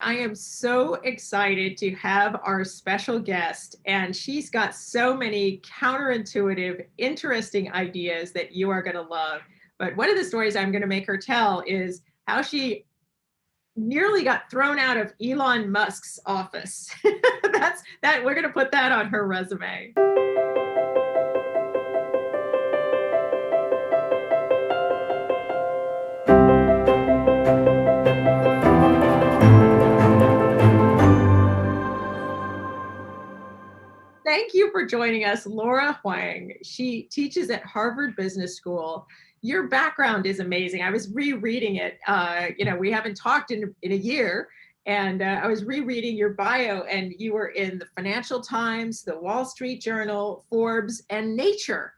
I am so excited to have our special guest, and she's got so many counterintuitive, interesting ideas that you are going to love. But one of the stories I'm going to make her tell is how she nearly got thrown out of Elon Musk's office. That's that we're going to put that on her resume. Thank you for joining us, Laura Huang. She teaches at Harvard Business School. Your background is amazing. I was rereading it. We haven't talked in a year, and I was rereading your bio, and you were in the Financial Times, the Wall Street Journal, Forbes, and Nature.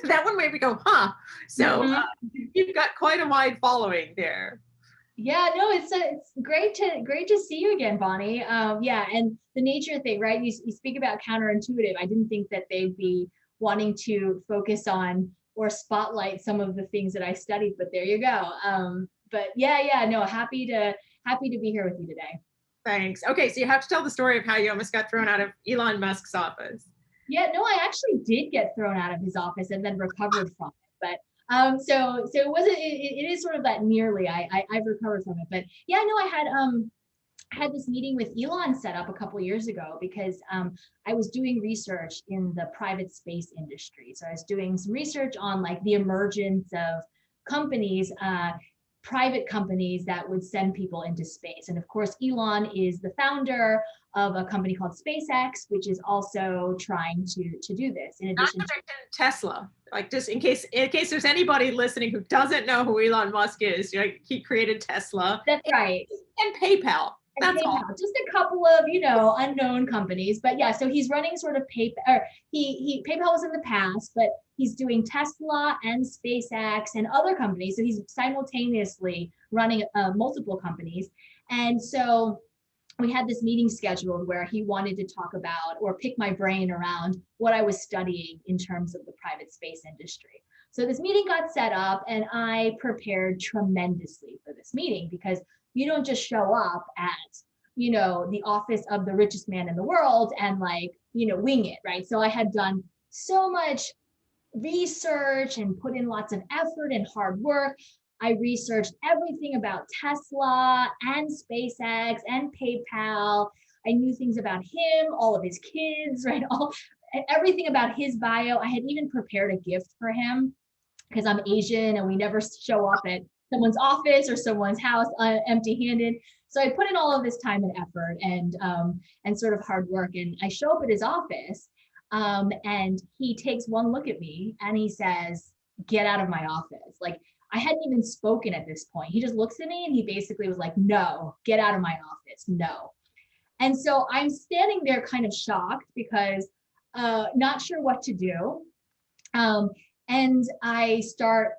That one made me go, huh? So you've got quite a wide following there. Yeah, no, it's great to see you again, Bonnie. Yeah, and the nature thing, right? You speak about counterintuitive. I didn't think that they'd be wanting to focus on or spotlight some of the things that I studied, but there you go. But yeah, no, happy to be here with you today. Thanks. Okay, so you have to tell the story of how you almost got thrown out of Elon Musk's office. Yeah, no, I actually did get thrown out of his office and then recovered from it. So it wasn't. It is sort of that nearly. I've recovered from it, but yeah, no, I had this meeting with Elon set up a couple of years ago because I was doing research in the private space industry. So I was doing some research on like the emergence of companies, private companies that would send people into space. And of course, Elon is the founder of a company called SpaceX, which is also trying to do this. In addition to Tesla, like just in case there's anybody listening who doesn't know who Elon Musk is, he created Tesla. That's right. And PayPal. That's PayPal, all. Just a couple of unknown companies, but yeah. So he's running sort of PayPal. Or he PayPal was in the past, but he's doing Tesla and SpaceX and other companies. So he's simultaneously running multiple companies, and so we had this meeting scheduled where he wanted to talk about or pick my brain around what I was studying in terms of the private space industry. So this meeting got set up and I prepared tremendously for this meeting because you don't just show up at, the office of the richest man in the world and wing it, right? So I had done so much research and put in lots of effort and hard work. I researched everything about Tesla and SpaceX and PayPal. I knew things about him, all of his kids, right? Everything about his bio. I had even prepared a gift for him because I'm Asian and we never show up at someone's office or someone's house empty-handed. So I put in all of this time and effort and sort of hard work. And I show up at his office and he takes one look at me and he says, "Get out of my office." Like, I hadn't even spoken at this point. He just looks at me and he basically was like, "No, get out of my office, no." And so I'm standing there kind of shocked because not sure what to do. And I start,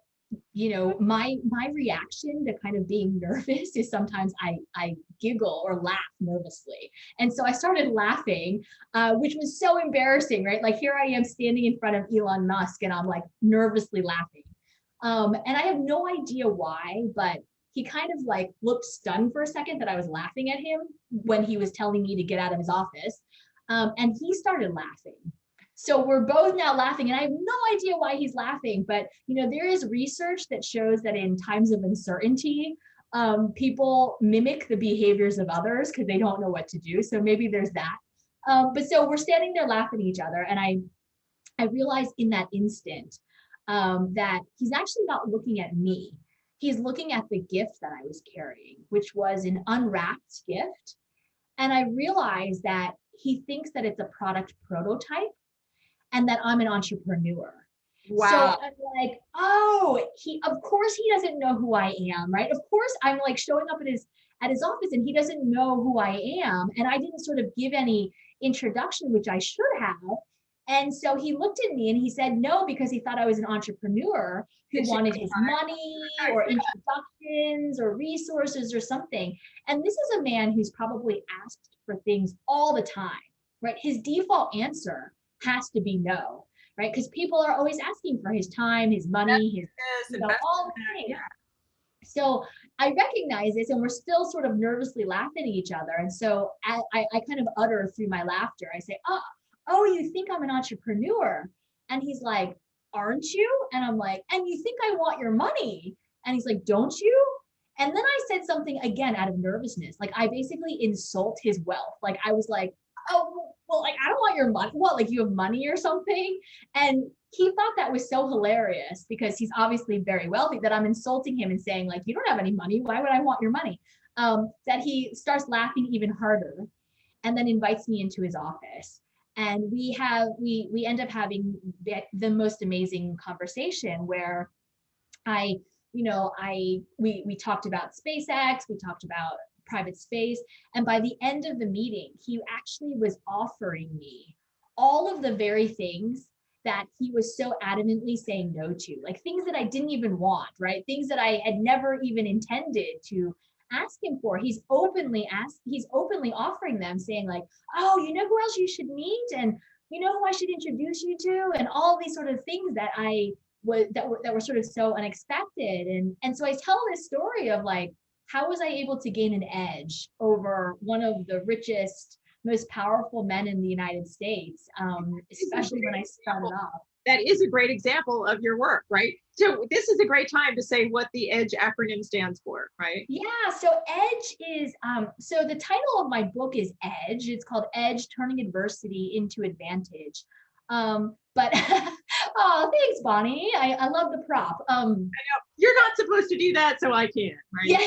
my reaction to kind of being nervous is sometimes I giggle or laugh nervously. And so I started laughing, which was so embarrassing, right? Like, here I am standing in front of Elon Musk and I'm like nervously laughing. And I have no idea why, but he kind of like looked stunned for a second that I was laughing at him when he was telling me to get out of his office. And he started laughing. So we're both now laughing and I have no idea why he's laughing, but there is research that shows that in times of uncertainty, people mimic the behaviors of others because they don't know what to do. So maybe there's that. But so we're standing there laughing at each other. And I realized in that instant that he's actually not looking at me. He's looking at the gift that I was carrying, which was an unwrapped gift. And I realized that he thinks that it's a product prototype and that I'm an entrepreneur. Wow. So I'm like, oh, of course he doesn't know who I am, right? Of course I'm like showing up at his office and he doesn't know who I am. And I didn't sort of give any introduction, which I should have. And so he looked at me and he said no, because he thought I was an entrepreneur who wanted his money or introductions or resources or something. And this is a man who's probably asked for things all the time, right? His default answer has to be no, right? Because people are always asking for his time, his money, all the things. So I recognize this, and we're still sort of nervously laughing at each other. And so I kind of utter through my laughter, I say, oh, you think I'm an entrepreneur? And he's like, aren't you? And I'm like, and you think I want your money? And he's like, don't you? And then I said something again out of nervousness. Like I basically insult his wealth. Like I was like, oh, well, like I don't want your money. What, like you have money or something? And he thought that was so hilarious because he's obviously very wealthy that I'm insulting him and saying like, you don't have any money. Why would I want your money? That he starts laughing even harder and then invites me into his office. And we end up having the most amazing conversation where we talked about SpaceX, we talked about private space. And by the end of the meeting, he actually was offering me all of the very things that he was so adamantly saying no to, like things that I didn't even want, right? Things that I had never even intended to ask him for. He's openly offering them, saying like, oh, you know who else you should meet? And you know who I should introduce you to? And all these sort of things that were sort of so unexpected. And so I tell this story of like, how was I able to gain an edge over one of the richest, most powerful men in the United States, especially when I started off. That is a great example of your work, right? So this is a great time to say what the EDGE acronym stands for, right? Yeah, so EDGE is, so the title of my book is EDGE. It's called EDGE, Turning Adversity into Advantage. But, oh, thanks, Bonnie. I love the prop. I know, you're not supposed to do that, so I can, right? Yeah.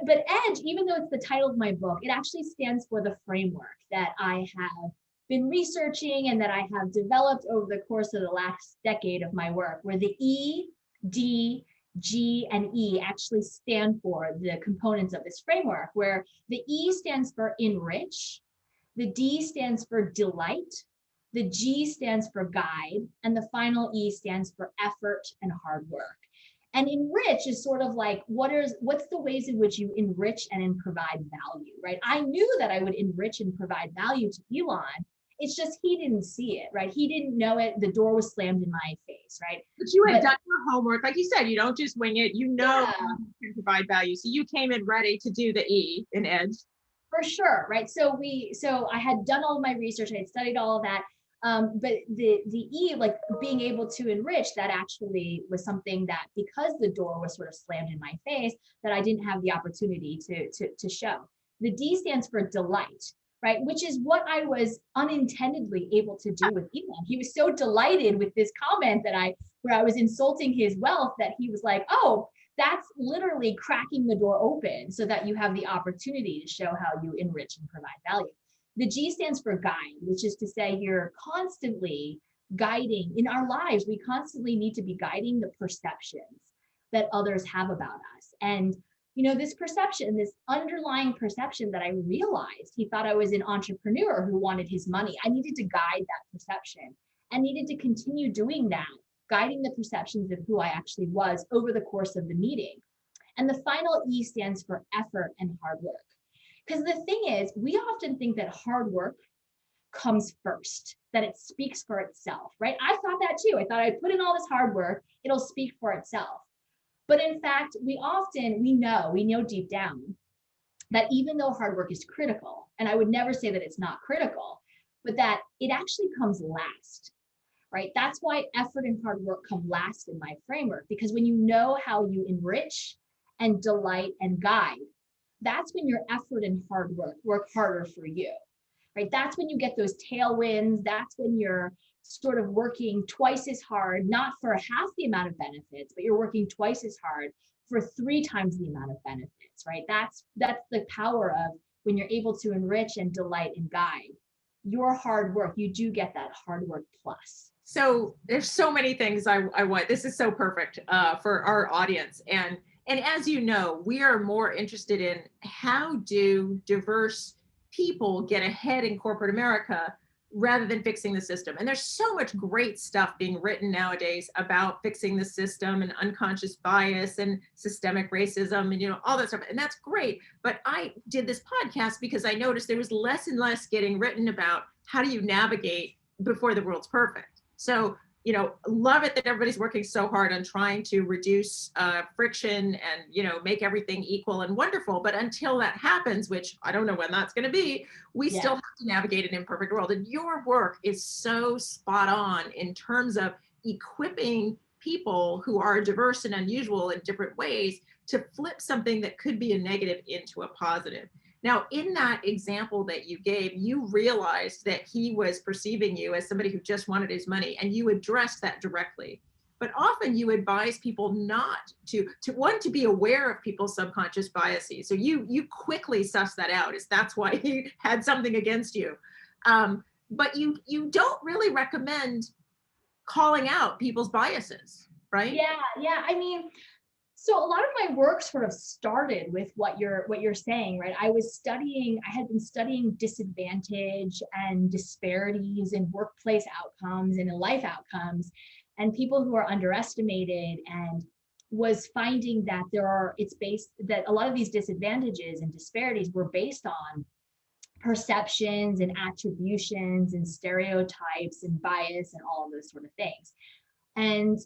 But EDGE, even though it's the title of my book, it actually stands for the framework that I have been researching and that I have developed over the course of the last decade of my work, where the E, D, G, and E actually stand for the components of this framework, where the E stands for enrich, the D stands for delight, the G stands for guide, and the final E stands for effort and hard work. And enrich is sort of like, what's the ways in which you enrich and provide value, right? I knew that I would enrich and provide value to Elon. It's just he didn't see it, right? He didn't know it. The door was slammed in my face, right? But you had done your homework. Like you said, you don't just wing it. You know you can provide value. So you came in ready to do the E in EDGE. For sure, right? So I had done all of my research. I had studied all of that. But the E, like being able to enrich, that actually was something that, because the door was sort of slammed in my face, that I didn't have the opportunity to show. The D stands for delight, right? Which is what I was unintendedly able to do with Elon. He was so delighted with this comment where I was insulting his wealth, that he was like, oh, that's literally cracking the door open so that you have the opportunity to show how you enrich and provide value. The G stands for guide, which is to say you're constantly guiding in our lives. We constantly need to be guiding the perceptions that others have about us. And, this perception, this underlying perception that I realized, he thought I was an entrepreneur who wanted his money. I needed to guide that perception and needed to continue doing that, guiding the perceptions of who I actually was over the course of the meeting. And the final E stands for effort and hard work. Because the thing is, we often think that hard work comes first, that it speaks for itself, right? I thought that too. I thought I'd put in all this hard work, it'll speak for itself. But in fact, we know deep down that even though hard work is critical, and I would never say that it's not critical, but that it actually comes last, right? That's why effort and hard work come last in my framework, because when you know how you enrich and delight and guide, that's when your effort and hard work harder for you, right? That's when you get those tailwinds. That's when you're sort of working twice as hard, not for half the amount of benefits, but you're working twice as hard for 3 times the amount of benefits, right? That's the power of when you're able to enrich and delight and guide your hard work. You do get that hard work plus. So there's so many things I want. This is so perfect for our audience. And as you know, we are more interested in how do diverse people get ahead in corporate America rather than fixing the system. And there's so much great stuff being written nowadays about fixing the system and unconscious bias and systemic racism and all that stuff. And that's great. But I did this podcast because I noticed there was less and less getting written about how do you navigate before the world's perfect. So love it that everybody's working so hard on trying to reduce friction and, make everything equal and wonderful. But until that happens, which I don't know when that's going to be, we Yeah. still have to navigate an imperfect world. And your work is so spot on in terms of equipping people who are diverse and unusual in different ways to flip something that could be a negative into a positive. Now, in that example that you gave, you realized that he was perceiving you as somebody who just wanted his money, and you addressed that directly. But often you advise people not to be aware of people's subconscious biases. So you quickly suss that out, as that's why he had something against you. But you don't really recommend calling out people's biases, right? Yeah. I mean, so a lot of my work sort of started with what you're saying, right? I had been studying disadvantage and disparities in workplace outcomes and in life outcomes, and people who are underestimated, and was finding that that a lot of these disadvantages and disparities were based on perceptions and attributions and stereotypes and bias and all of those sort of things. And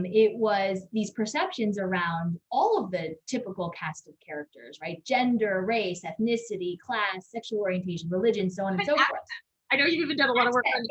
it was these perceptions around all of the typical cast of characters, right? Gender, race, ethnicity, class, sexual orientation, religion, so on and so forth. I know you've even done a lot of work on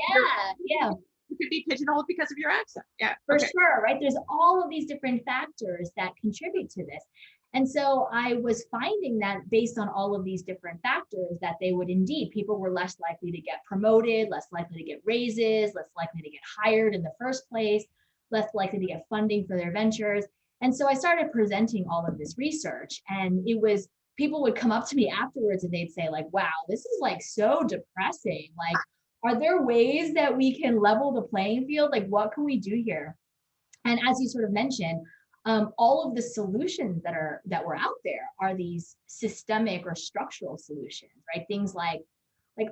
Yeah. You could be pigeonholed because of your accent. Yeah. For sure, right? There's all of these different factors that contribute to this. And so I was finding that based on all of these different factors, that people were less likely to get promoted, less likely to get raises, less likely to get hired in the first place, less likely to get funding for their ventures. And so I started presenting all of this research, and people would come up to me afterwards and they'd say like, wow, this is like so depressing. Like, are there ways that we can level the playing field? Like, what can we do here? And as you sort of mentioned, all of the solutions that were out there are these systemic or structural solutions, right? Things like,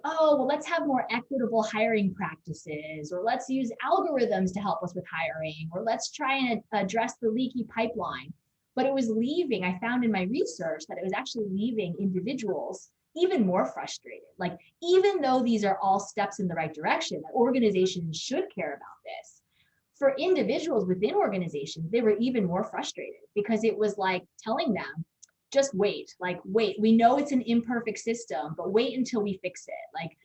oh, well, let's have more equitable hiring practices, or let's use algorithms to help us with hiring, or let's try and address the leaky pipeline. But I found in my research that it was actually leaving individuals even more frustrated. Like, even though these are all steps in the right direction, that organizations should care about this, for individuals within organizations, they were even more frustrated, because it was like telling them, just wait, we know it's an imperfect system, but wait until we fix it. Like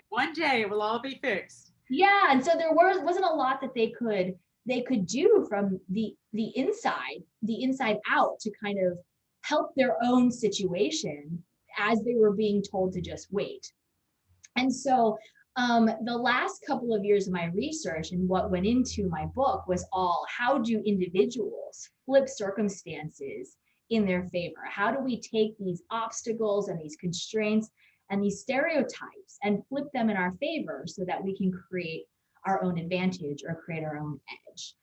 one day it will all be fixed. Yeah. And so there wasn't a lot that they could do from the inside out to kind of help their own situation, as they were being told to just wait. And so the last couple of years of my research and what went into my book was all, how do individuals flip circumstances in their favor? How do we take these obstacles and these constraints and these stereotypes and flip them in our favor so that we can create our own advantage or create our own edge?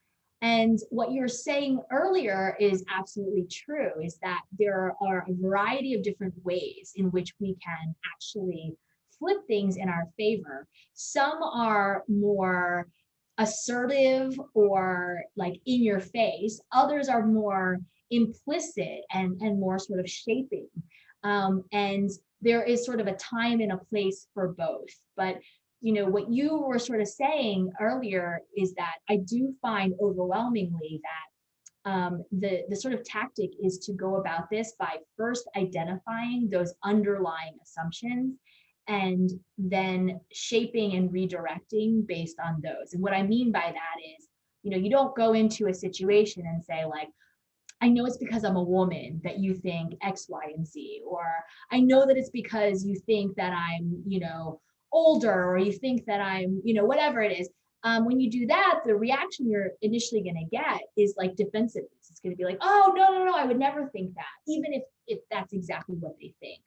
And what you were saying earlier is absolutely true, is that there are a variety of different ways in which we can actually flip things in our favor. Some are more assertive or like in your face. Others are more implicit and more sort of shaping. And there is sort of a time and a place for both. But what you were sort of saying earlier is that I do find overwhelmingly that the sort of tactic is to go about this by first identifying those underlying assumptions and then shaping and redirecting based on those. And what I mean by that is, you don't go into a situation and say like, I know it's because I'm a woman that you think X, Y, and Z, or I know that it's because you think that I'm, older, or you think that I'm, whatever it is. When you do that, the reaction you're initially going to get is like defensiveness. It's going to be like, oh, no, I would never think that, even if that's exactly what they think.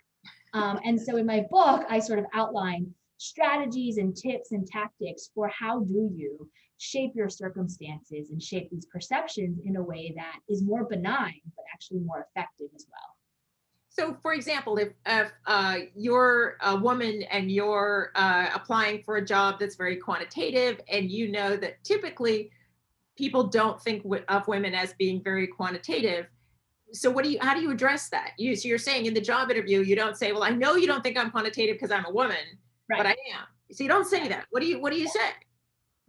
And so in my book, I sort of outline strategies and tips and tactics for how do you shape your circumstances and shape these perceptions in a way that is more benign, but actually more effective as well. So, for example, if you're a woman and you're applying for a job that's very quantitative, and you know that typically people don't think of women as being very quantitative, so how do you address that? So you're saying in the job interview, you don't say, well, I know you don't think I'm quantitative because I'm a woman, right, but I am. So you don't say that. What do you say?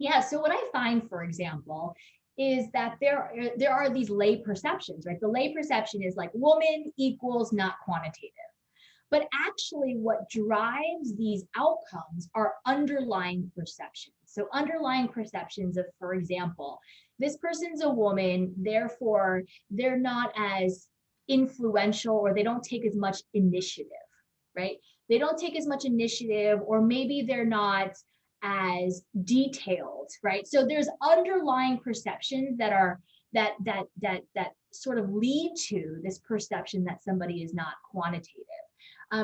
Yeah, so what I find, for example, is that there are these lay perceptions, right? The lay perception is like woman equals not quantitative. But actually, what drives these outcomes are underlying perceptions. So, underlying perceptions of, for example, this person's a woman, therefore, they're not as influential, or they don't take as much initiative, right? They don't take as much initiative, or maybe they're not as detailed, right? So there's underlying perceptions that are that sort of lead to this perception that somebody is not quantitative.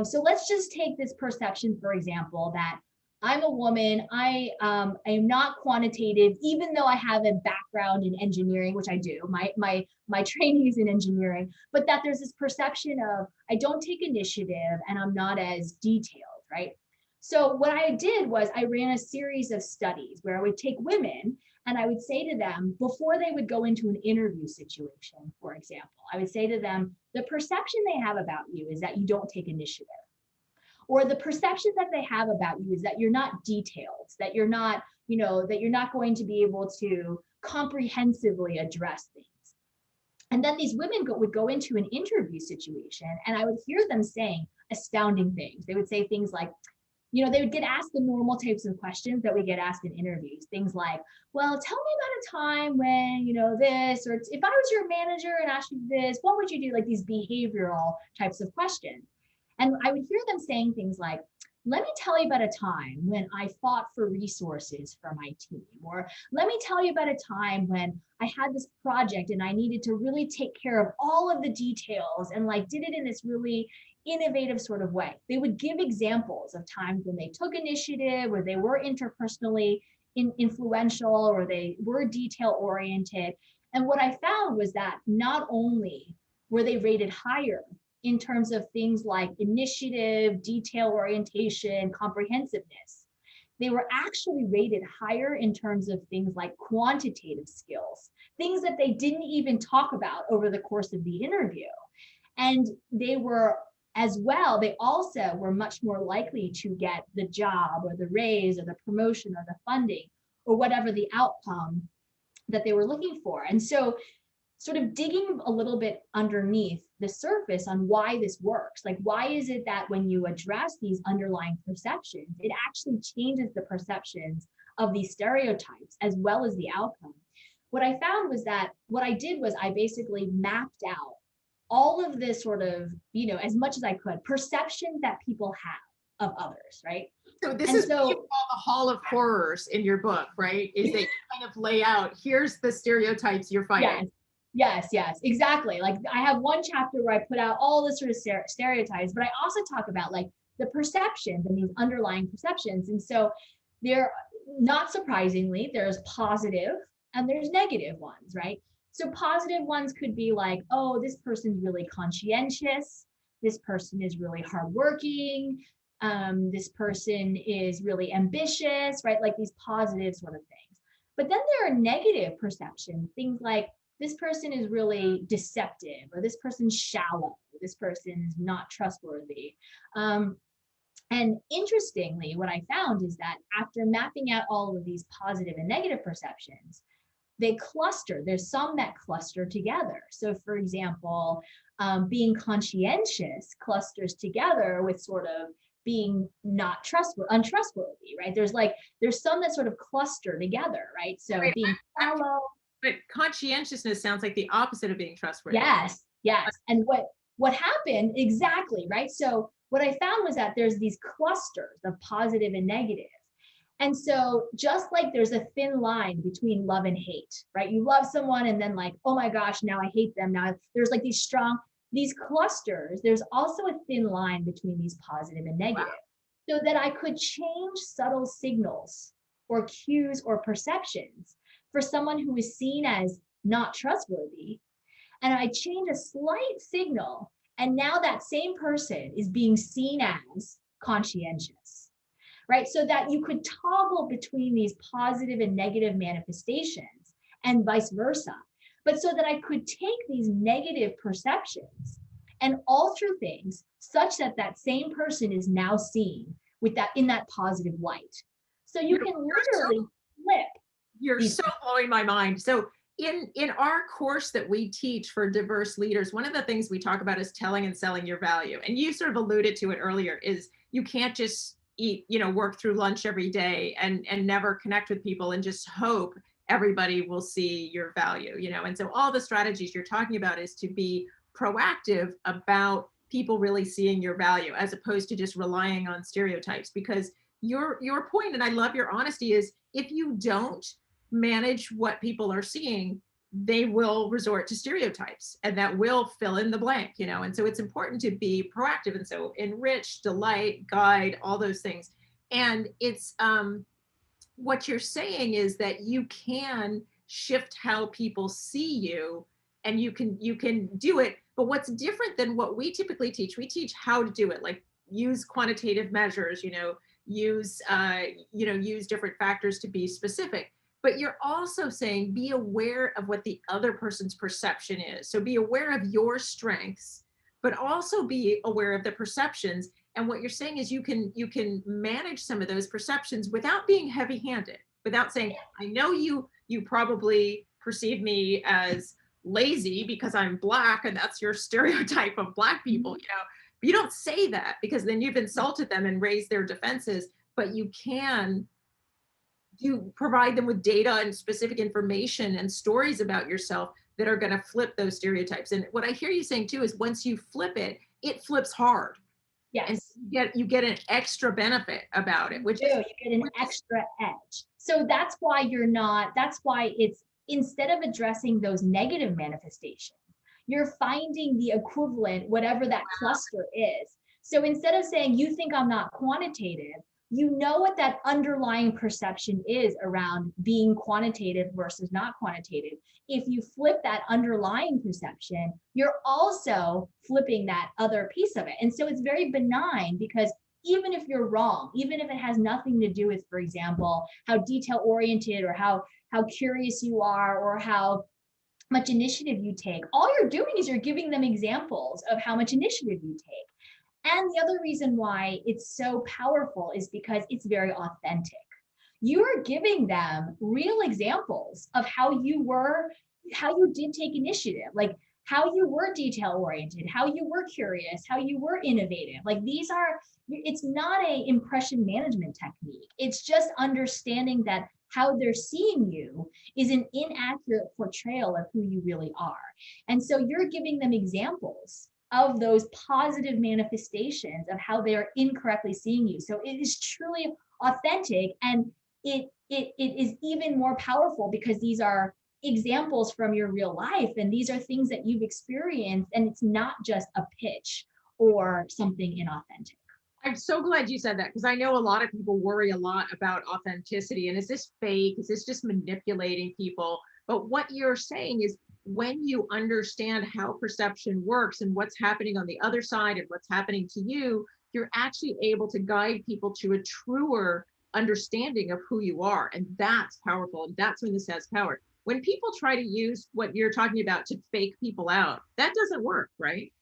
So let's just take this perception, for example, that I'm a woman, I am not quantitative, even though I have a background in engineering, which I do. My training is in engineering, but that there's this perception of I don't take initiative and I'm not as detailed, right? So what I did was I ran a series of studies where I would take women and I would say to them, before they would go into an interview situation, for example, I would say to them, the perception they have about you is that you don't take initiative. Or the perception that they have about you is that you're not detailed, that you're not, that you're not going to be able to comprehensively address things. And then these women would go into an interview situation and I would hear them saying astounding things. They would say things like, they would get asked the normal types of questions that we get asked in interviews. Things like, well, tell me about a time when, this, or if I was your manager and asked you this, what would you do? Like these behavioral types of questions. And I would hear them saying things like, let me tell you about a time when I fought for resources for my team. Or let me tell you about a time when I had this project and I needed to really take care of all of the details and did it in this really innovative sort of way. They would give examples of times when they took initiative, or they were interpersonally influential, or they were detail oriented. And what I found was that not only were they rated higher in terms of things like initiative, detail orientation, comprehensiveness, they were actually rated higher in terms of things like quantitative skills, things that they didn't even talk about over the course of the interview. And they were as well, they also were much more likely to get the job or the raise or the promotion or the funding or whatever the outcome that they were looking for. And so sort of digging a little bit underneath the surface on why this works. Like, why is it that when you address these underlying perceptions, it actually changes the perceptions of these stereotypes as well as the outcome? What I found was that what I did was I basically mapped out all of this sort of, as much as I could, perceptions that people have of others, right? So this is what you call the Hall of Horrors in your book, right? Is that you kind of lay out, here's the stereotypes you're fighting. Yes, exactly. Like I have one chapter where I put out all this sort of stereotypes, but I also talk about the perceptions and these underlying perceptions. And so there, not surprisingly, there's positive and there's negative ones, right? So positive ones could be like, oh, this person's really conscientious. This person is really hardworking. This person is really ambitious, right? Like these positive sort of things. But then there are negative perceptions, things like this person is really deceptive, or this person's shallow, this person's not trustworthy. And interestingly, what I found is that after mapping out all of these positive and negative perceptions, they cluster. There's some that cluster together. So for example, being conscientious clusters together with sort of being not untrustworthy, right? There's some that sort of cluster together, right? So right. Being shallow. But conscientiousness sounds like the opposite of being trustworthy. Yes. And what happened exactly, right? So what I found was that there's these clusters of positive and negative. And so just like there's a thin line between love and hate, right? You love someone and then oh my gosh, now I hate them. Now there's these clusters, there's also a thin line between these positive and negative. Wow. So that I could change subtle signals or cues or perceptions for someone who is seen as not trustworthy. And I change a slight signal, and now that same person is being seen as conscientious, right? So that you could toggle between these positive and negative manifestations and vice versa. But so that I could take these negative perceptions and alter things such that that same person is now seen with that in that positive light. So you can literally flip You're these. so blowing my mind. So in our course that we teach for diverse leaders, one of the things we talk about is telling and selling your value. And you sort of alluded to it earlier, is you can't just eat, work through lunch every day and never connect with people and just hope everybody will see your value, And so all the strategies you're talking about is to be proactive about people really seeing your value, as opposed to just relying on stereotypes. Because your point, and I love your honesty, is if you don't manage what people are seeing, they will resort to stereotypes, and that will fill in the blank, And so it's important to be proactive. And so enrich, delight, guide, all those things. And it's what you're saying is that you can shift how people see you, and you can do it. But what's different than what we typically teach, we teach how to do it, like use quantitative measures, use use different factors to be specific. But you're also saying be aware of what the other person's perception is. So be aware of your strengths, but also be aware of the perceptions. And what you're saying is you can manage some of those perceptions without being heavy-handed, without saying, I know you probably perceive me as lazy because I'm Black, and that's your stereotype of Black people, But you don't say that, because then you've insulted them and raised their defenses. But you can provide them with data and specific information and stories about yourself that are going to flip those stereotypes. And what I hear you saying too is once you flip it, it flips hard. And Yes. you get an extra benefit about it, which is You get an extra edge. So that's why it's, instead of addressing those negative manifestations, you're finding the equivalent, whatever that cluster is. So instead of saying, you think I'm not quantitative, you know what that underlying perception is around being quantitative versus not quantitative. If you flip that underlying perception, you're also flipping that other piece of it. And so it's very benign, because even if you're wrong, even if it has nothing to do with, for example, how detail oriented or how curious you are or how much initiative you take, all you're doing is you're giving them examples of how much initiative you take. And the other reason why it's so powerful is because it's very authentic. You are giving them real examples of how you did take initiative, like how you were detail oriented, how you were curious, how you were innovative. Like it's not an impression management technique. It's just understanding that how they're seeing you is an inaccurate portrayal of who you really are. And so you're giving them examples of those positive manifestations of how they are incorrectly seeing you. So it is truly authentic, and it is even more powerful because these are examples from your real life, and these are things that you've experienced, and it's not just a pitch or something inauthentic. I'm so glad you said that, because I know a lot of people worry a lot about authenticity, and is this fake? Is this just manipulating people? But what you're saying is, when you understand how perception works and what's happening on the other side and what's happening to you, you're actually able to guide people to a truer understanding of who you are. And that's powerful. And that's when this has power. When people try to use what you're talking about to fake people out, that doesn't work, right?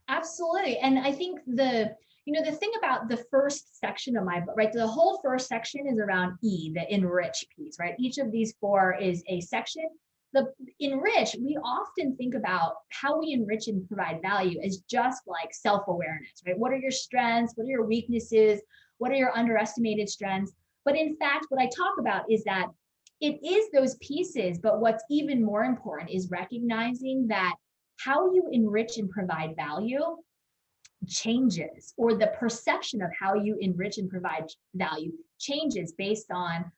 Absolutely. And I think the thing about the first section of my book, right? The whole first section is around the enrich piece, right? Each of these four is a section. The enrich, we often think about how we enrich and provide value as just like self-awareness, right? What are your strengths? What are your weaknesses? What are your underestimated strengths? But in fact, what I talk about is that it is those pieces, but what's even more important is recognizing that how you enrich and provide value changes, or the perception of how you enrich and provide value changes based on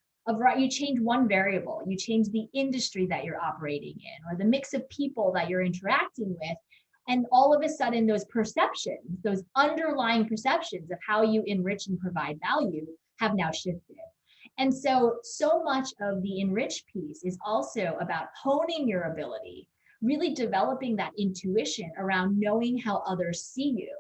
you change one variable, you change the industry that you're operating in, or the mix of people that you're interacting with. And all of a sudden, those perceptions, those underlying perceptions of how you enrich and provide value have now shifted. And so much of the enrich piece is also about honing your ability, really developing that intuition around knowing how others see you,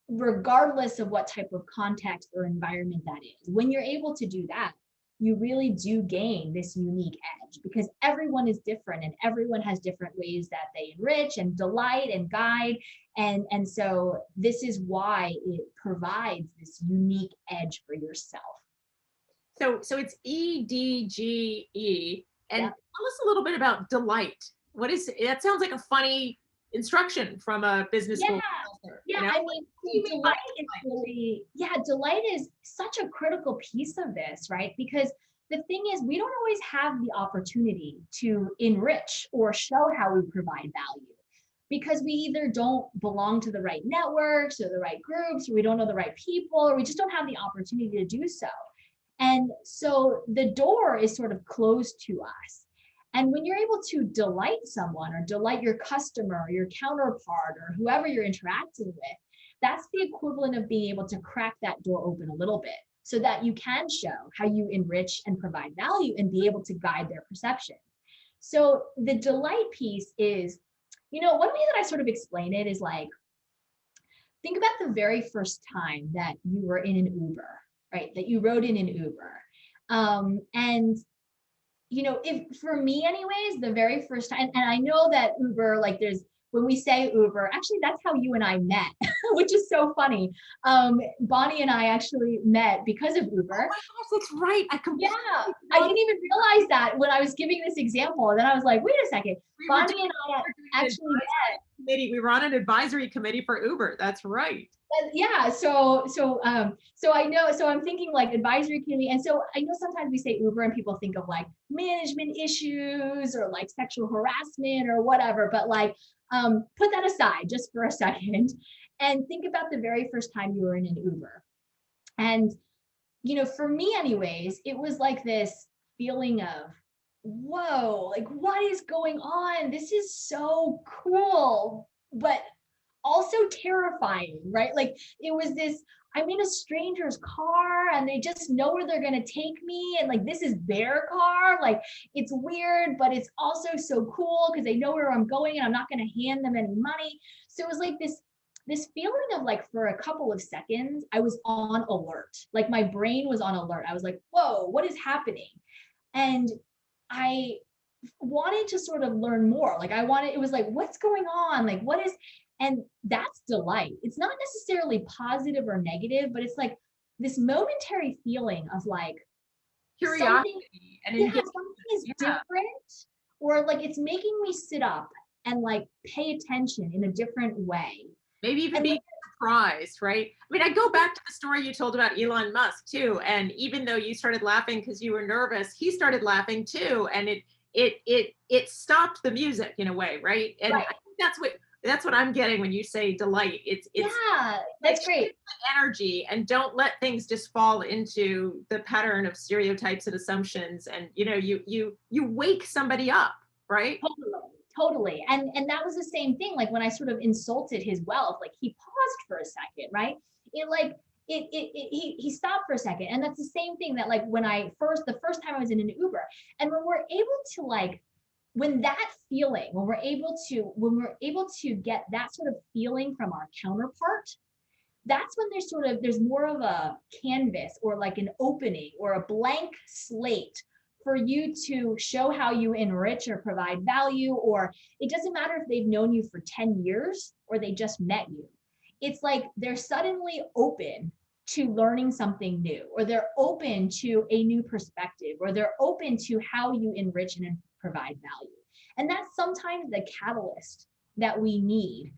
regardless of what type of context or environment that is. When you're able to do that, you really do gain this unique edge, because everyone is different and everyone has different ways that they enrich and delight and guide. And so this is why it provides this unique edge for yourself. So it's EDGE. And Yeah. tell us a little bit about delight. What is that? Sounds like a funny instruction from a business Yeah. school professor. Yeah, You know, I what mean, do you so mean by delight is really, yeah, delight is such a critical piece of this, right? Because the thing is, we don't always have the opportunity to enrich or show how we provide value because we either don't belong to the right networks or the right groups, or we don't know the right people, or we just don't have the opportunity to do so. And so the door is sort of closed to us. And when you're able to delight someone or delight your customer or your counterpart or whoever you're interacting with, that's the equivalent of being able to crack that door open a little bit so that you can show how you enrich and provide value and be able to guide their perception. So the delight piece is, one way that I sort of explain it is like, think about the very first time that you were in an Uber, right? That you rode in an Uber. And if for me anyways, the very first time, and I know that Uber, like when we say Uber, actually that's how you and I met, which is so funny. Bonnie and I actually met because of oh Uber. my gosh, that's right. I Yeah, completely I forgot. didn't even realize that when I was giving this example. And then I was like, wait a second, We were Bonnie doing, and I an actually met. advisory committee. We were on an advisory committee for Uber. That's right. Yeah, so I know, so I'm thinking like advisory committee, and so I know sometimes we say Uber and people think of like management issues or like sexual harassment or whatever, but like put that aside just for a second and think about the very first time you were in an Uber. And for me anyways, it was like this feeling of, whoa, like what is going on? This is so cool, but also terrifying, right? Like it was this, I'm in a stranger's car and they just know where they're going to take me. And like, this is their car. Like it's weird, but it's also so cool because they know where I'm going and I'm not going to hand them any money. So it was like this feeling of like, for a couple of seconds, I was on alert. Like my brain was on alert. I was like, whoa, what is happening? And I wanted to sort of learn more. Like it was like, what's going on? Like, what is, and that's delight. It's not necessarily positive or negative, but it's like this momentary feeling of like something, Curiosity and yeah, engagement. something is Yeah. different, or like it's making me sit up and like pay attention in a different way. Maybe even And being surprised, right? I mean, I go back to the story you told about Elon Musk too. And even though you started laughing because you were nervous, he started laughing too. And it stopped the music in a way, right? And I right, think that's what I'm getting when you say delight. It's yeah, like that's great. energy and don't let things just fall into the pattern of stereotypes and assumptions. And you wake somebody up, right? Totally, totally. And that was the same thing. Like when I sort of insulted his wealth, like he paused for a second, right? It like he stopped for a second. And that's the same thing that like when the first time I was in an Uber, and when we're able to like when that feeling, when we're able to get that sort of feeling from our counterpart, that's when there's more of a canvas or like an opening or a blank slate for you to show how you enrich or provide value. Or it doesn't matter if they've known you for 10 years or they just met you. It's like they're suddenly open to learning something new, or they're open to a new perspective, or they're open to how you enrich and provide value. And that's sometimes the catalyst that we need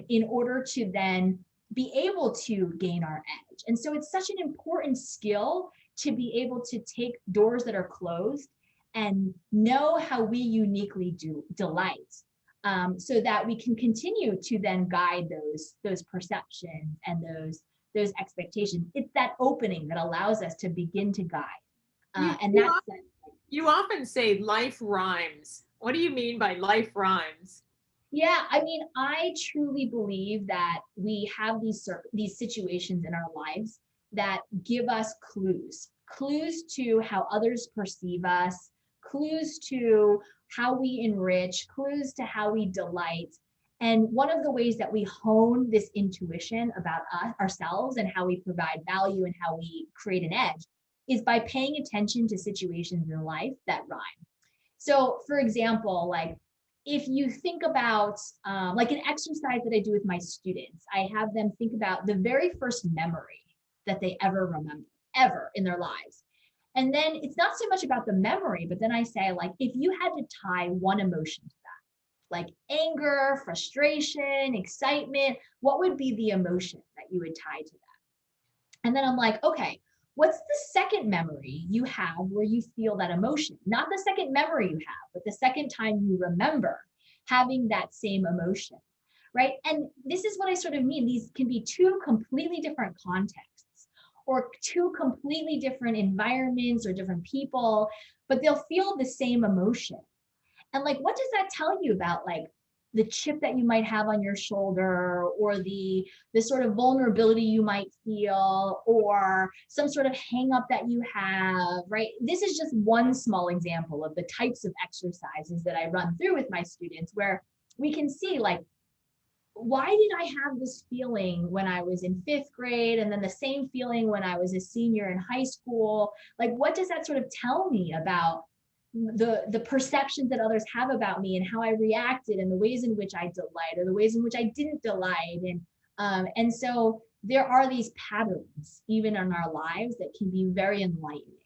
in order to then be able to gain our edge. And so it's such an important skill to be able to take doors that are closed and know how we uniquely do delight, so that we can continue to then guide those perceptions and those expectations. It's that opening that allows us to begin to guide. You, And you, that's you often say life rhymes. What do you mean by life rhymes? Yeah, I mean, I truly believe that we have these situations in our lives that give us clues to how others perceive us, clues to how we enrich, clues to how we delight. And one of the ways that we hone this intuition about ourselves and how we provide value and how we create an edge is by paying attention to situations in life that rhyme. So, for example, like if you think about like an exercise that I do with my students, I have them think about the very first memory that they ever remember, ever in their lives. And then it's not so much about the memory, but then I say, like, if you had to tie one emotion to that, like anger, frustration, excitement, what would be the emotion that you would tie to that? And then I'm like, okay, what's the second memory you have where you feel that emotion? Not the second memory you have, but the second time you remember having that same emotion, right? And this is what I sort of mean. These can be two completely different contexts or two completely different environments or different people, but they'll feel the same emotion. And like, what does that tell you about like the chip that you might have on your shoulder, or the sort of vulnerability you might feel, or some sort of hang up that you have, right? This is just one small example of the types of exercises that I run through with my students, where we can see like, why did I have this feeling when I was in 5th grade, and then the same feeling when I was a senior in high school? Like, what does that sort of tell me about the perceptions that others have about me and how I reacted, and the ways in which I delight or the ways in which I didn't delight? And so there are these patterns even in our lives that can be very enlightening.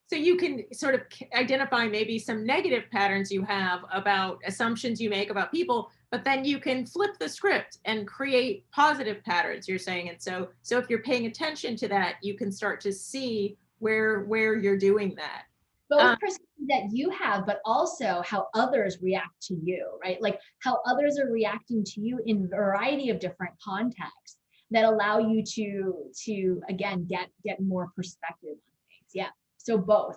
So you can sort of identify maybe some negative patterns you have about assumptions you make about people, but then you can flip the script and create positive patterns, you're saying. And so if you're paying attention to that, you can start to see where you're doing that. Both perceptions that you have, but also how others react to you, right? Like how others are reacting to you in a variety of different contexts that allow you to again get more perspective on things. Yeah. So both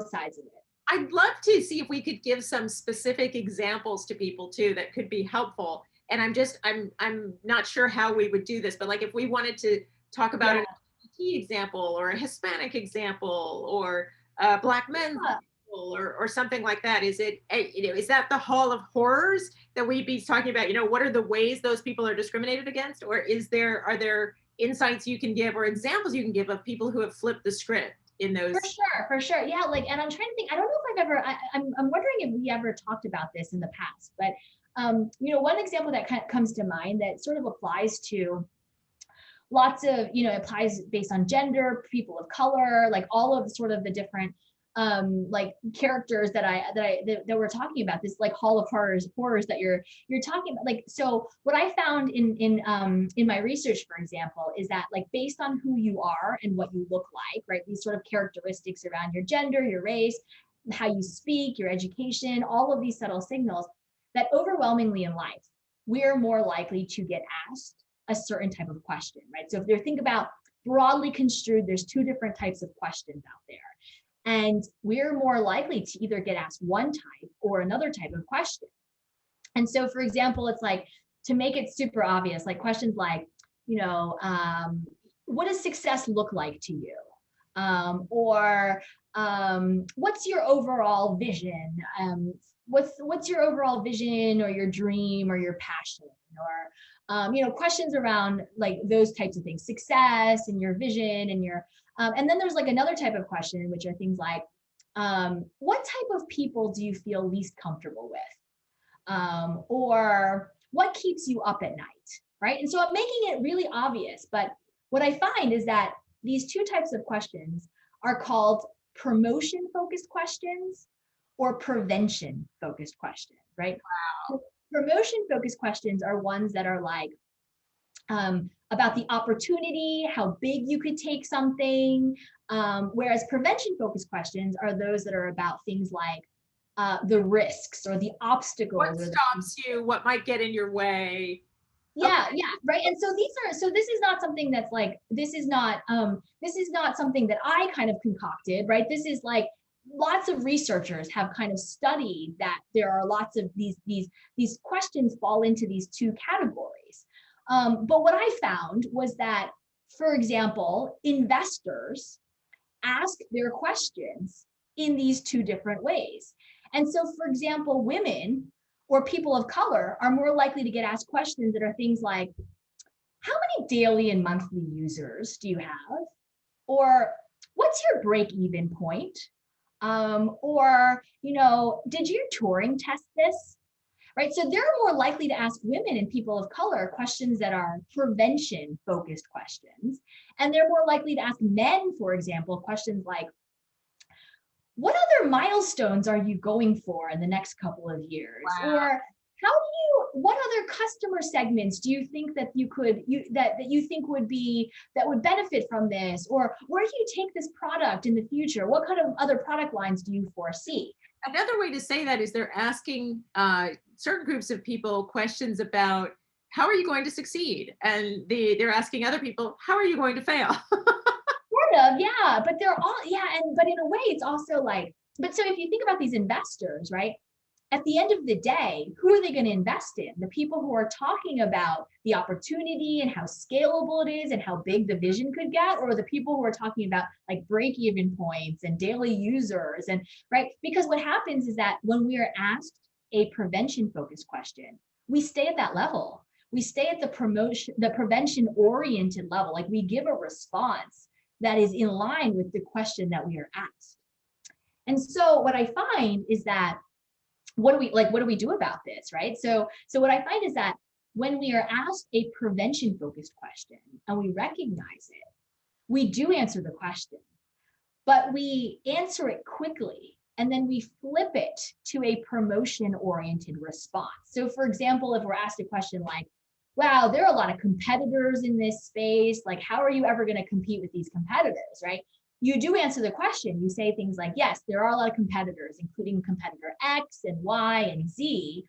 sides of it. I'd love to see if we could give some specific examples to people too that could be helpful. And I'm not sure how we would do this, but like if we wanted to talk about an LGBT example or a Hispanic example or a Black men's example or something like that, is it, is that the hall of horrors that we'd be talking about? What are the ways those people are discriminated against? Or are there insights you can give or examples you can give of people who have flipped the script in those? For sure. Yeah. Like, and I'm trying to think, I don't know if I've ever, I'm wondering if we ever talked about this in the past, but, one example that kind of comes to mind that sort of applies to lots of, applies based on gender, people of color, like all of sort of the different like characters that we're talking about, this like hall of horrors that you're talking about. Like, so what I found in my research, for example, is that like based on who you are and what you look like, right, these sort of characteristics around your gender, your race, how you speak, your education, all of these subtle signals, that overwhelmingly in life we're more likely to get asked a certain type of question, right? So if you think about broadly construed, there's two different types of questions out there. And we're more likely to either get asked one type or another type of question. And so, for example, it's like, to make it super obvious, like questions like, what does success look like to you? Or what's your overall vision? What's your overall vision or your dream or your passion? Or questions around like those types of things, success and your vision and your and then there's like another type of question, which are things like, what type of people do you feel least comfortable with? Or what keeps you up at night, right? And so I'm making it really obvious, but what I find is that these two types of questions are called promotion-focused questions or prevention-focused questions, right? Wow. Promotion-focused questions are ones that are like, about the opportunity, how big you could take something, whereas prevention-focused questions are those that are about things like the risks or the obstacles. What stops you? What might get in your way? Yeah, right. And so this is not something that's like, this is not something that I kind of concocted, right? This is like lots of researchers have kind of studied that there are lots of these questions fall into these two categories. But what I found was that, for example, investors ask their questions in these two different ways. And so, for example, women or people of color are more likely to get asked questions that are things like, how many daily and monthly users do you have? Or what's your break-even point? Or, did your Turing test this? right? So they're more likely to ask women and people of color questions that are prevention focused questions. And they're more likely to ask men, for example, questions like, what other milestones are you going for in the next couple of years? Wow. Or what other customer segments do you think that you think would benefit from this? Or where do you take this product in the future? What kind of other product lines do you foresee? Another way to say that is they're asking certain groups of people questions about how are you going to succeed? And they're asking other people, how are you going to fail? Sort of, yeah. But they're all, but in a way, it's also like, but so if you think about these investors, right? At the end of the day, who are they going to invest in? The people who are talking about the opportunity and how scalable it is and how big the vision could get, or the people who are talking about like break-even points and daily users, and right? Because what happens is that when we are asked a prevention-focused question, we stay at that level. We stay at the prevention-oriented level. Like we give a response that is in line with the question that we are asked. And so what I find is that what do we do about this, right? So what I find is that when we are asked a prevention focused question and we recognize it, we do answer the question, but we answer it quickly and then we flip it to a promotion oriented response. So for example, if we're asked a question like, wow, there are a lot of competitors in this space, like how are you ever going to compete with these competitors, right? You do answer the question. You say things like, yes, there are a lot of competitors, including competitor X and Y and Z.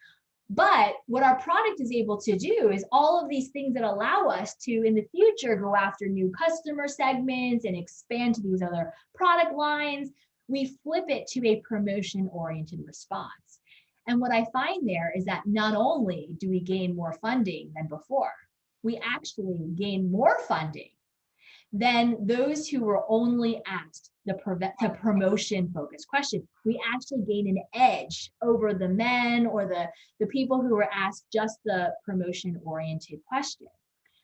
But what our product is able to do is all of these things that allow us to, in the future, go after new customer segments and expand to these other product lines. We flip it to a promotion-oriented response. And what I find there is that not only do we gain more funding than before, we actually gain more funding than those who were only asked the promotion focused question. We actually gain an edge over the men or the people who were asked just the promotion oriented question.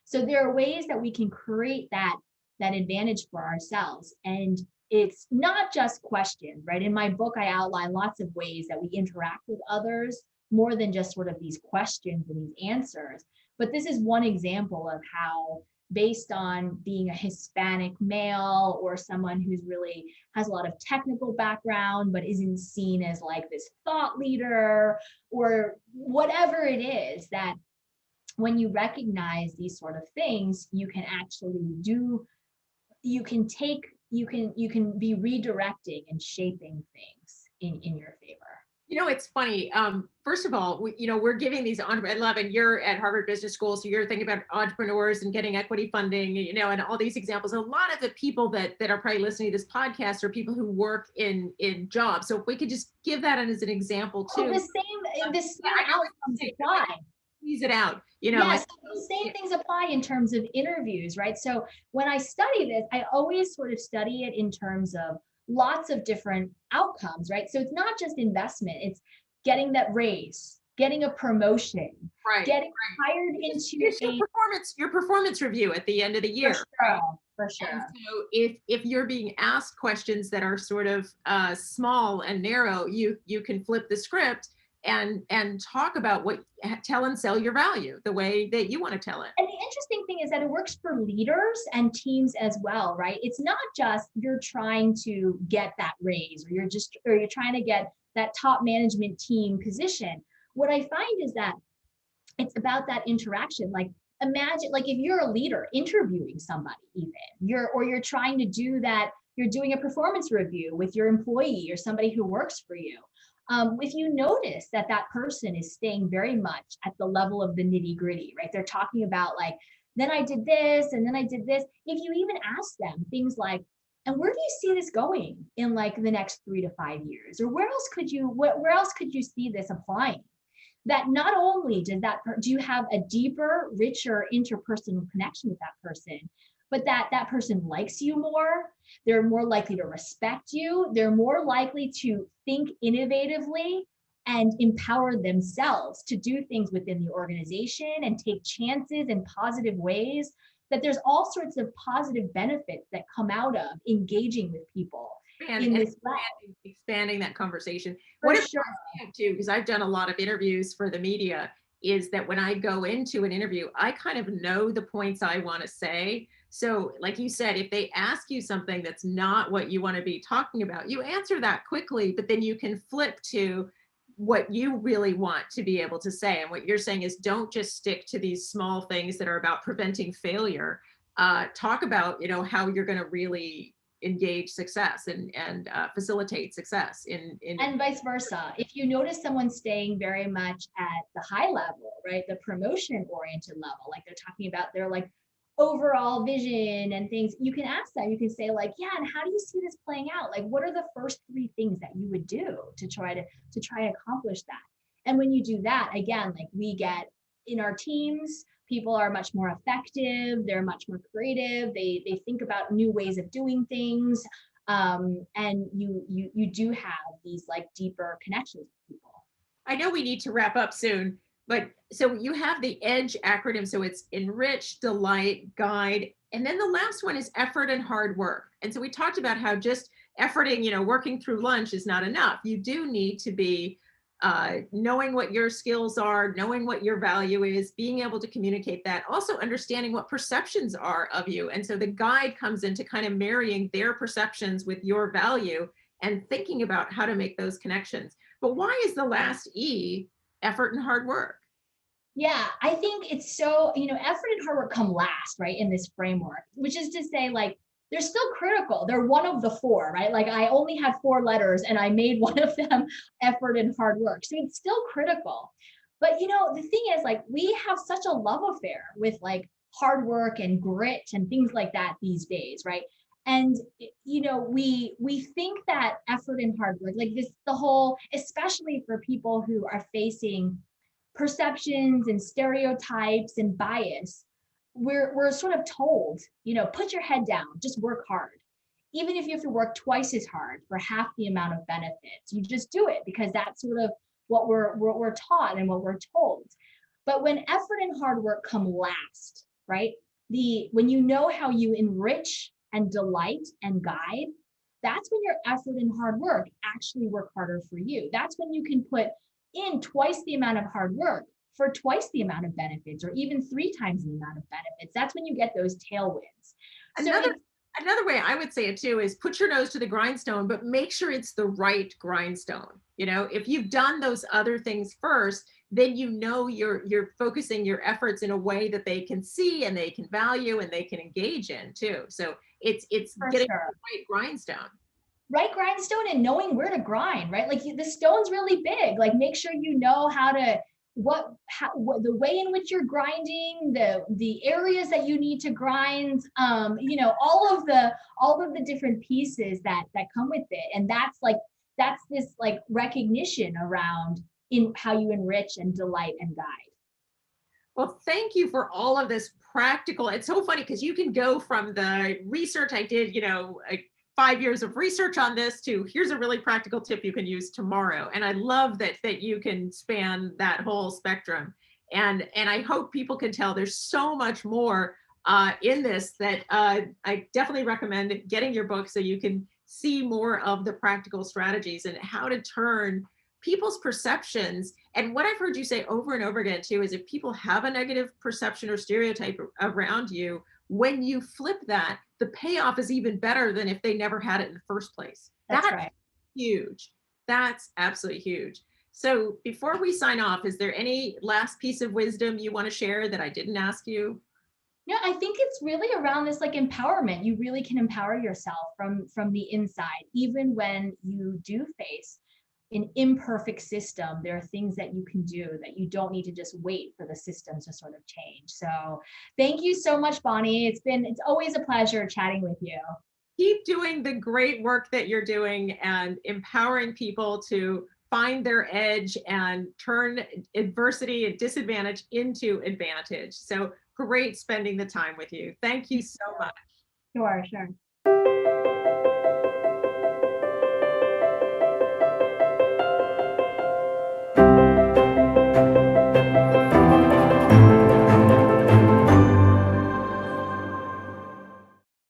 So there are ways that we can create that advantage for ourselves. And it's not just questions, right? In my book, I outline lots of ways that we interact with others, more than just sort of these questions and these answers. But this is one example of how, based on being a Hispanic male or someone who's really has a lot of technical background, but isn't seen as like this thought leader or whatever it is, that when you recognize these sort of things, you can actually you can be redirecting and shaping things in your favor. You know, it's funny. First of all, we're giving these, I love, and you're at Harvard Business School, so you're thinking about entrepreneurs and getting equity funding, and all these examples. A lot of the people that are probably listening to this podcast are people who work in jobs. So if we could just give that as an example too. The same outcomes apply. Tease it out, Yes, the same things apply in terms of interviews, right? So when I study this, I always sort of study it in terms of lots of different outcomes, right? So it's not just investment, it's getting that raise, getting a promotion, right, getting hired into your performance review at the end of the year. For sure. And so if you're being asked questions that are sort of small and narrow, you can flip the script and talk about tell and sell your value the way that you want to tell it. And the interesting thing is that it works for leaders and teams as well, right? It's not just you're trying to get that raise or you're trying to get that top management team position. What I find is that it's about that interaction. Like imagine, like if you're a leader interviewing somebody, you're trying to do that, you're doing a performance review with your employee or somebody who works for you. If you notice that person is staying very much at the level of the nitty gritty, right? They're talking about like, then I did this and then I did this. If you even ask them things like, and where do you see this going in like the next 3 to 5 years? Or where else could you see this applying? That not only do you have a deeper, richer interpersonal connection with that person, but that person likes you more, they're more likely to respect you, they're more likely to think innovatively and empower themselves to do things within the organization and take chances in positive ways, that there's all sorts of positive benefits that come out of engaging with people in this way. Expanding that conversation. For What it sure. reminds me of too, because I've done a lot of interviews for the media, is that when I go into an interview, I kind of know the points I want to say. So, like you said, if they ask you something that's not what you want to be talking about, you answer that quickly, but then you can flip to what you really want to be able to say. And what you're saying is don't just stick to these small things that are about preventing failure. Talk about, how you're going to really engage success and facilitate success in And vice versa. If you notice someone staying very much at the high level, right, the promotion oriented level, like they're talking about their like overall vision and things, you can ask them, you can say like, yeah, and how do you see this playing out? Like, what are the first 3 things that you would do to try to accomplish that? And when you do that, again, like we get in our teams, people are much more effective, they're much more creative, they think about new ways of doing things, and you do have these like deeper connections with people. I know we need to wrap up soon, but so you have the EDGE acronym. So it's enrich, delight, guide. And then the last one is effort and hard work. And so we talked about how just efforting, working through lunch is not enough. You do need to be knowing what your skills are, knowing what your value is, being able to communicate that, also understanding what perceptions are of you. And so the guide comes into kind of marrying their perceptions with your value and thinking about how to make those connections. But why is the last E effort and hard work? Yeah, I think it's so, effort and hard work come last, right, in this framework, which is to say, like, they're still critical. They're one of the 4, right? Like, I only had 4 letters and I made one of them effort and hard work. So it's still critical. But, the thing is, like, we have such a love affair with like hard work and grit and things like that these days, right? And we think that effort and hard work, like this, the whole, especially for people who are facing perceptions and stereotypes and bias, we're sort of told, put your head down, just work hard. Even if you have to work twice as hard for half the amount of benefits, you just do it because that's sort of what we're taught and what we're told. But when effort and hard work come last, right? When you know how you enrich and delight and guide, that's when your effort and hard work actually work harder for you. That's when you can put in twice the amount of hard work for twice the amount of benefits, or even 3 times the amount of benefits. That's when you get those tailwinds. Another way I would say it too is put your nose to the grindstone, but make sure it's the right grindstone. If you've done those other things first, then you're focusing your efforts in a way that they can see and they can value and they can engage in too. So it's for getting sure. the right grindstone. Right grindstone and knowing where to grind, right? Like the stone's really big. Like make sure you know how to what the way in which you're grinding, the areas that you need to grind, all of the different pieces that come with it. And that's this like recognition around in how you enrich and delight and guide. Well, thank you for all of this practical. It's so funny because you can go from the research I did, like 5 years of research on this to here's a really practical tip you can use tomorrow. And I love that you can span that whole spectrum. And I hope people can tell there's so much more in this that I definitely recommend getting your book so you can see more of the practical strategies and how to turn people's perceptions. And what I've heard you say over and over again too is if people have a negative perception or stereotype around you, when you flip that, the payoff is even better than if they never had it in the first place. That's right. Huge. That's absolutely huge. So before we sign off, is there any last piece of wisdom you want to share that I didn't ask you? Yeah, I think it's really around this like empowerment. You really can empower yourself from the inside, even when you do face an imperfect system. There are things that you can do that you don't need to just wait for the system to sort of change. So thank you so much, Bonnie. It's always a pleasure chatting with you. Keep doing the great work that you're doing and empowering people to find their edge and turn adversity and disadvantage into advantage. So great spending the time with you. Thank you so much. Sure.